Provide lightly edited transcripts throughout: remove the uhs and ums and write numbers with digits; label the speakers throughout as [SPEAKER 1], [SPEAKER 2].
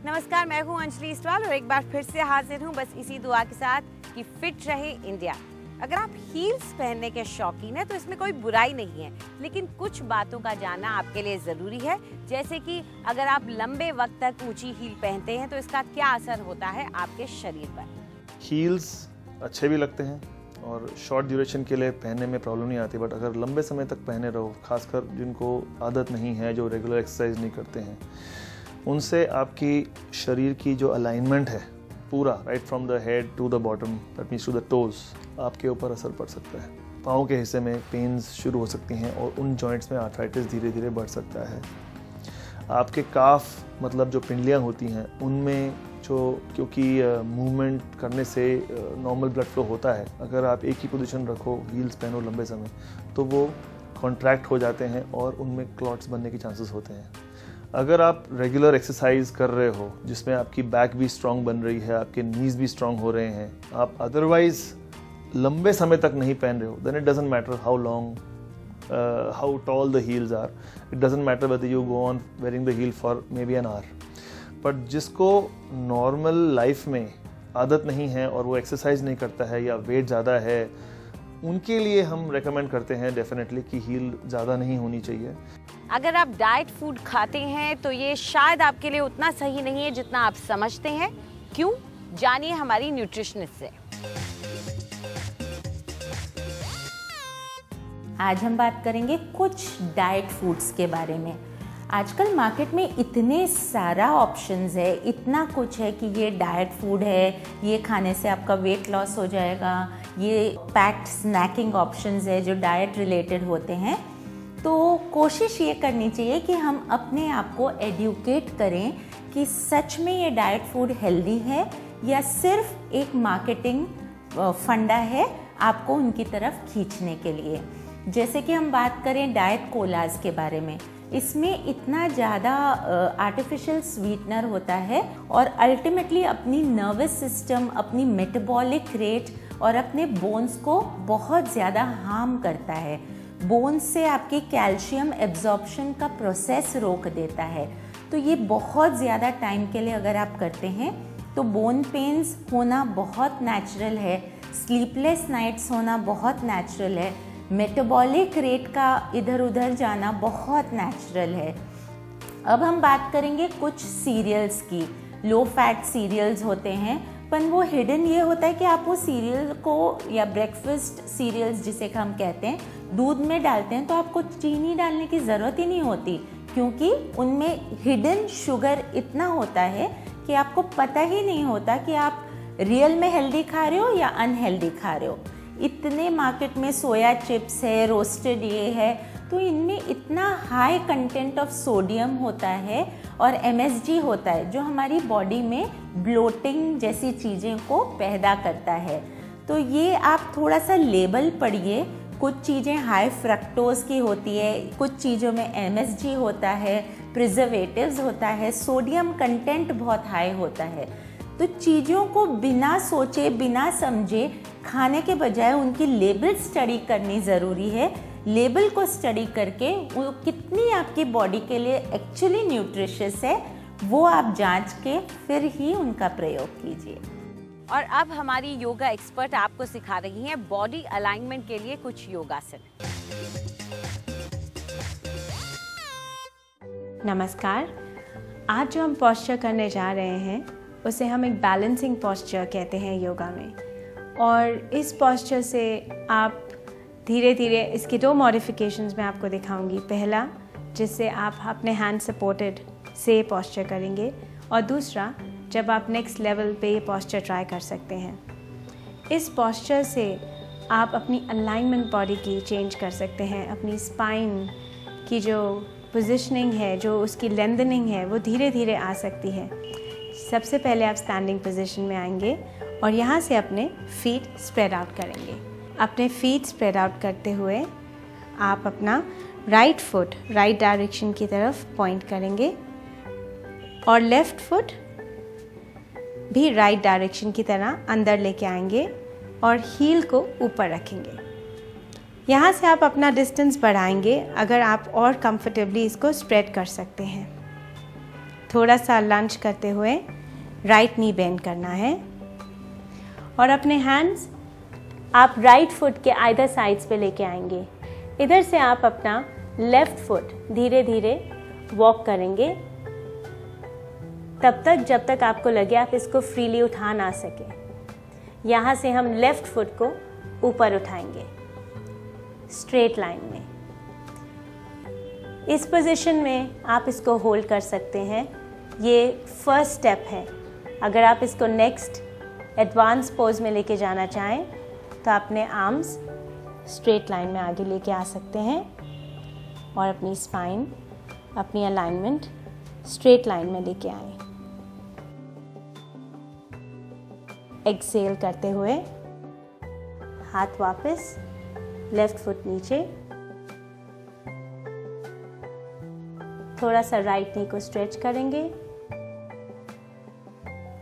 [SPEAKER 1] नमस्कार, मैं हूं अंजलि इस्टवाल और एक बार फिर से हाजिर हूं बस इसी दुआ के साथ कि फिट रहे इंडिया। अगर आप हील्स पहनने के शौकीन हैं तो इसमें कोई बुराई नहीं है, लेकिन कुछ बातों का जानना आपके लिए ज़रूरी है। जैसे कि अगर आप लंबे वक्त तक ऊंची हील पहनते हैं तो इसका क्या असर होता है आपके शरीर पर।
[SPEAKER 2] हील्स अच्छे भी लगते हैं और शॉर्ट ड्यूरेशन के लिए पहनने में प्रॉब्लम नहीं आती, बट अगर लंबे समय तक पहने रहो, खासकर जिनको आदत नहीं है, जो रेगुलर एक्सरसाइज नहीं करते हैं, उनसे आपकी शरीर की जो अलाइनमेंट है पूरा right from the head to the bottom, that means to the toes, आपके ऊपर असर पड़ सकता है। पाँव के हिस्से में पेन्स शुरू हो सकती हैं और उन जॉइंट्स में आर्थराइटिस धीरे धीरे बढ़ सकता है। आपके काफ मतलब जो पिंडलियाँ होती हैं उनमें जो, क्योंकि मूवमेंट करने से नॉर्मल ब्लड फ्लो होता है, अगर आप एक ही पोजीशन रखो, हील्स पहनो लंबे समय, तो वो कॉन्ट्रैक्ट हो जाते हैं और उनमें क्लॉट्स बनने के चांसेस होते हैं। अगर आप रेगुलर एक्सरसाइज कर रहे हो जिसमें आपकी बैक भी स्ट्रांग बन रही है, आपके नीज भी स्ट्रांग हो रहे हैं, आप अदरवाइज लंबे समय तक नहीं पहन रहे हो, then it doesn't matter how long, how tall the heels are, it doesn't matter whether you go on wearing the heel for maybe an hour. But जिसको नॉर्मल लाइफ में आदत नहीं है और वो एक्सरसाइज नहीं करता है या वेट ज़्यादा है, उनके लिए हम रेकमेंड करते हैं डेफिनेटली कि हील ज़्यादा नहीं होनी चाहिए।
[SPEAKER 1] अगर आप डाइट फूड खाते हैं तो ये शायद आपके लिए उतना सही नहीं है जितना आप समझते हैं। क्यों? जानिए हमारी न्यूट्रिशनिस्ट से।
[SPEAKER 3] आज हम बात करेंगे कुछ डाइट फूड्स के बारे में। आजकल मार्केट में इतने सारा ऑप्शंस है, इतना कुछ है कि ये डाइट फूड है, ये खाने से आपका वेट लॉस हो जाएगा, ये पैक्ड स्नैकिंग ऑप्शंस है जो डाइट रिलेटेड होते हैं। तो कोशिश ये करनी चाहिए कि हम अपने आप को एडुकेट करें कि सच में ये डाइट फूड हेल्दी है या सिर्फ एक मार्केटिंग फंडा है आपको उनकी तरफ खींचने के लिए। जैसे कि हम बात करें डाइट कोलाज के बारे में, इसमें इतना ज़्यादा आर्टिफिशियल स्वीटनर होता है और अल्टीमेटली अपनी नर्वस सिस्टम, अपनी मेटाबॉलिक रेट और अपने बोन्स को बहुत ज़्यादा हार्म करता है। बोन्स से आपकी कैल्शियम एब्जॉर्प्शन का प्रोसेस रोक देता है। तो ये बहुत ज़्यादा टाइम के लिए अगर आप करते हैं तो बोन पेन्स होना बहुत नेचुरल है, स्लीपलेस नाइट्स होना बहुत नेचुरल है, मेटाबॉलिक रेट का इधर उधर जाना बहुत नेचुरल है। अब हम बात करेंगे कुछ सीरियल्स की। लो फैट सीरियल्स होते हैं, पर वो हिडन ये होता है कि आप वो सीरियल को या ब्रेकफास्ट सीरियल्स जिसे हम कहते हैं दूध में डालते हैं तो आपको चीनी डालने की ज़रूरत ही नहीं होती, क्योंकि उनमें हिडन शुगर इतना होता है कि आपको पता ही नहीं होता कि आप रियल में हेल्दी खा रहे हो या अनहेल्दी खा रहे हो। इतने मार्केट में सोया चिप्स है, रोस्टेड ये है, तो इनमें इतना हाई कंटेंट ऑफ सोडियम होता है और MSG होता है जो हमारी बॉडी में ब्लोटिंग जैसी चीज़ें को पैदा करता है। तो ये आप थोड़ा सा लेबल पढ़िए। कुछ चीज़ें हाई फ्रक्टोज की होती है, कुछ चीज़ों में MSG होता है, प्रिजर्वेटिव्स होता है, सोडियम कंटेंट बहुत हाई होता है। तो चीज़ों को बिना सोचे बिना समझे खाने के बजाय उनकी लेबल स्टडी करनी ज़रूरी है। लेबल को स्टडी करके वो कितनी आपकी बॉडी के लिए एक्चुअली न्यूट्रिशियस है वो आप जांच के फिर ही उनका प्रयोग कीजिए।
[SPEAKER 1] और अब हमारी योगा एक्सपर्ट आपको सिखा रही हैं बॉडी अलाइनमेंट के लिए कुछ योगासन।
[SPEAKER 4] नमस्कार, आज जो हम पोस्चर करने जा रहे हैं उसे हम एक बैलेंसिंग पोस्चर कहते हैं योगा में। और इस पोस्चर से आप धीरे धीरे इसकी दो मॉडिफिकेशंस मैं आपको दिखाऊंगी। पहला, जिससे आप अपने हैंड सपोर्टेड से पोस्चर करेंगे, और दूसरा जब आप नेक्स्ट लेवल पे ये पोस्चर ट्राई कर सकते हैं। इस पोस्चर से आप अपनी अलाइनमेंट बॉडी की चेंज कर सकते हैं, अपनी स्पाइन की जो पोजीशनिंग है, जो उसकी लेंथनिंग है, वो धीरे धीरे आ सकती है। सबसे पहले आप स्टैंडिंग पोजीशन में आएंगे और यहाँ से अपने फीट स्प्रेड आउट करेंगे। अपने फीट स्प्रेड आउट करते हुए आप अपना राइट फुट राइट डायरेक्शन की तरफ पॉइंट करेंगे और लेफ़्ट फुट भी राइट डायरेक्शन की तरह अंदर लेके आएंगे और हील को ऊपर रखेंगे। यहाँ से आप अपना डिस्टेंस बढ़ाएंगे अगर आप और कंफर्टेबली इसको स्प्रेड कर सकते हैं। थोड़ा सा लंज करते हुए राइट नी बेंड करना है और अपने हैंड्स आप राइट फुट के आइदर साइड्स पे लेके आएंगे। इधर से आप अपना लेफ्ट फुट धीरे धीरे वॉक करेंगे तब तक जब तक आपको लगे आप इसको फ्रीली उठा ना सके। यहाँ से हम लेफ्ट फुट को ऊपर उठाएंगे स्ट्रेट लाइन में। इस पोजीशन में आप इसको होल्ड कर सकते हैं। ये फर्स्ट स्टेप है। अगर आप इसको नेक्स्ट एडवांस पोज में लेके जाना चाहें तो अपने आर्म्स स्ट्रेट लाइन में आगे लेके आ सकते हैं और अपनी स्पाइन, अपनी अलाइनमेंट स्ट्रेट लाइन में लेके आएं। एक्सहेल करते हुए हाथ वापस, लेफ्ट फुट नीचे, थोड़ा सा राइट नी को स्ट्रेच करेंगे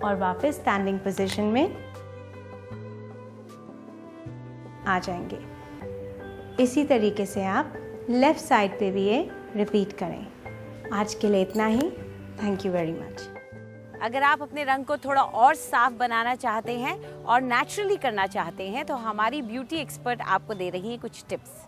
[SPEAKER 4] और वापस स्टैंडिंग पोजीशन में आ जाएंगे। इसी तरीके से आप लेफ्ट साइड पे भी ये रिपीट करें। आज के लिए इतना ही। Thank you very much.
[SPEAKER 1] अगर आप अपने रंग को थोड़ा और साफ बनाना चाहते हैं और नेचुरली करना चाहते हैं तो हमारी ब्यूटी एक्सपर्ट आपको दे रही है कुछ टिप्स।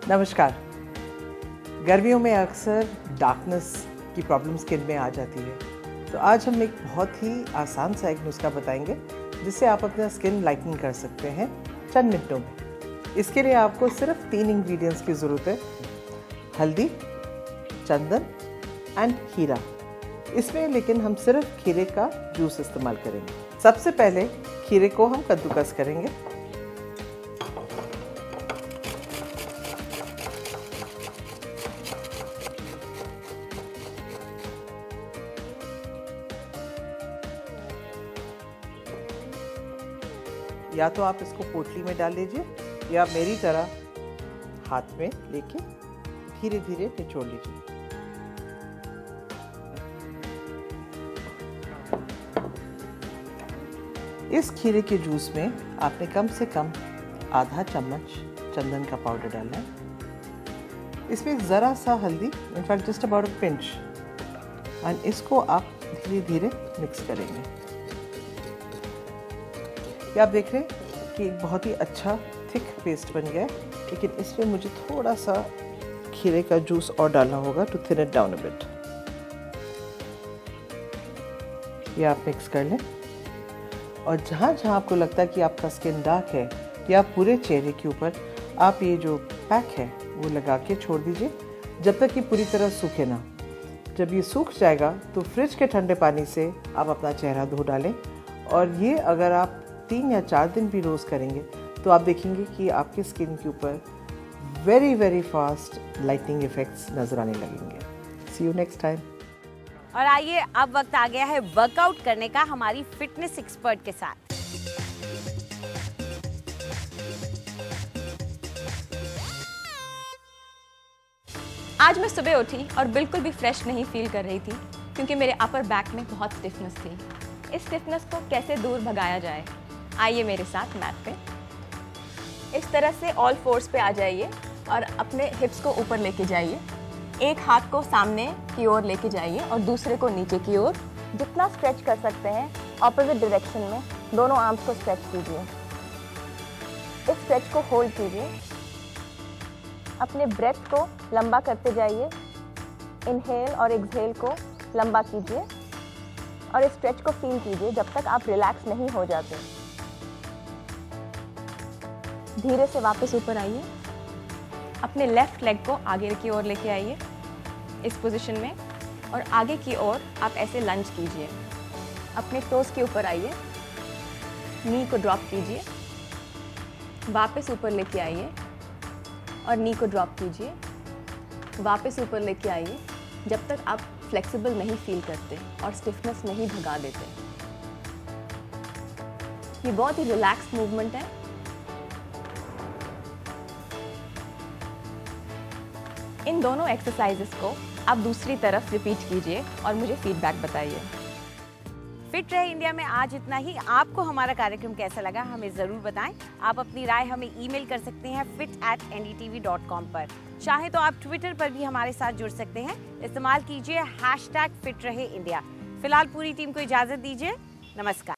[SPEAKER 5] नमस्कार। गर्मियों में अक्सर डार्कनेस की प्रॉब्लम स्किन में आ जाती है, तो आज हम एक बहुत ही आसान सा एक नुस्खा बताएंगे जिससे आप अपना स्किन लाइटनिंग कर सकते हैं चंद मिनटों में। इसके लिए आपको सिर्फ 3 इंग्रेडिएंट्स की ज़रूरत है, हल्दी, चंदन एंड खीरा। इसमें लेकिन हम सिर्फ खीरे का जूस इस्तेमाल करेंगे। सबसे पहले खीरे को हम कद्दूकस करेंगे। या तो आप इसको पोटली में डाल लीजिए या मेरी तरह हाथ में लेके धीरे धीरे निचोड़ लीजिए। इस खीरे के जूस में आपने कम से कम आधा चम्मच चंदन का पाउडर डालना है। इसमें ज़रा सा हल्दी, in fact just about a pinch, and इसको आप धीरे धीरे मिक्स करेंगे। ये आप देख रहे हैं कि एक बहुत ही अच्छा थिक पेस्ट बन गया है, लेकिन इसमें मुझे थोड़ा सा खीरे का जूस और डालना होगा to thin it down a bit. ये आप मिक्स कर लें और जहाँ जहाँ आपको लगता है कि आपका स्किन डार्क है या पूरे चेहरे के ऊपर आप ये जो पैक है वो लगा के छोड़ दीजिए जब तक कि पूरी तरह सूखे ना। जब ये सूख जाएगा तो फ्रिज के ठंडे पानी से आप अपना चेहरा धो डालें और ये अगर आप 3 या 4 दिन भी रोज़ करेंगे तो आप देखेंगे कि आपकी स्किन के ऊपर very very fast lightning effects नजर आने लगेंगे। सी यू नेक्स्ट टाइम।
[SPEAKER 1] और आइए अब वक्त आ गया है वर्कआउट करने का हमारी फिटनेस एक्सपर्ट के साथ।
[SPEAKER 6] आज मैं सुबह उठी और बिल्कुल भी फ्रेश नहीं फील कर रही थी क्योंकि मेरे अपर बैक में बहुत स्टिफनेस थी। इस स्टिफनेस को कैसे दूर भगाया जाए, आइए मेरे साथ मैट पे। इस तरह से ऑल फोर्स पे आ जाइए और अपने हिप्स को ऊपर लेके जाइए। एक हाथ को सामने की ओर लेके जाइए और दूसरे को नीचे की ओर। जितना स्ट्रेच कर सकते हैं ऑपोजिट डायरेक्शन में दोनों आर्म्स को स्ट्रेच कीजिए। इस स्ट्रेच को होल्ड कीजिए। अपने ब्रेथ को लंबा करते जाइए। इनहेल और एक्सहेल को लंबा कीजिए और इस स्ट्रेच को फील कीजिए जब तक आप रिलैक्स नहीं हो जाते। धीरे से वापस ऊपर आइए। अपने लेफ्ट लेग को आगे की ओर लेके आइए इस पोजीशन में और आगे की ओर आप ऐसे लंज कीजिए। अपने टोस के ऊपर आइए, नी को ड्रॉप कीजिए, वापस ऊपर लेके आइए और नी को ड्रॉप कीजिए, वापस ऊपर लेके आइए जब तक आप फ्लेक्सिबल नहीं फील करते और स्टिफनेस नहीं भगा देते। ये बहुत ही रिलैक्स मूवमेंट है। इन दोनों एक्सरसाइजेस को आप दूसरी तरफ रिपीट कीजिए और मुझे फीडबैक बताइए।
[SPEAKER 1] फिट रहे इंडिया में आज इतना ही। आपको हमारा कार्यक्रम कैसा लगा हमें ज़रूर बताएं। आप अपनी राय हमें ईमेल कर सकते हैं fit@ndtv.com पर। चाहे तो आप ट्विटर पर भी हमारे साथ जुड़ सकते हैं। इस्तेमाल कीजिए #फिट रहे इंडिया। फिलहाल पूरी टीम को इजाज़त दीजिए। नमस्कार।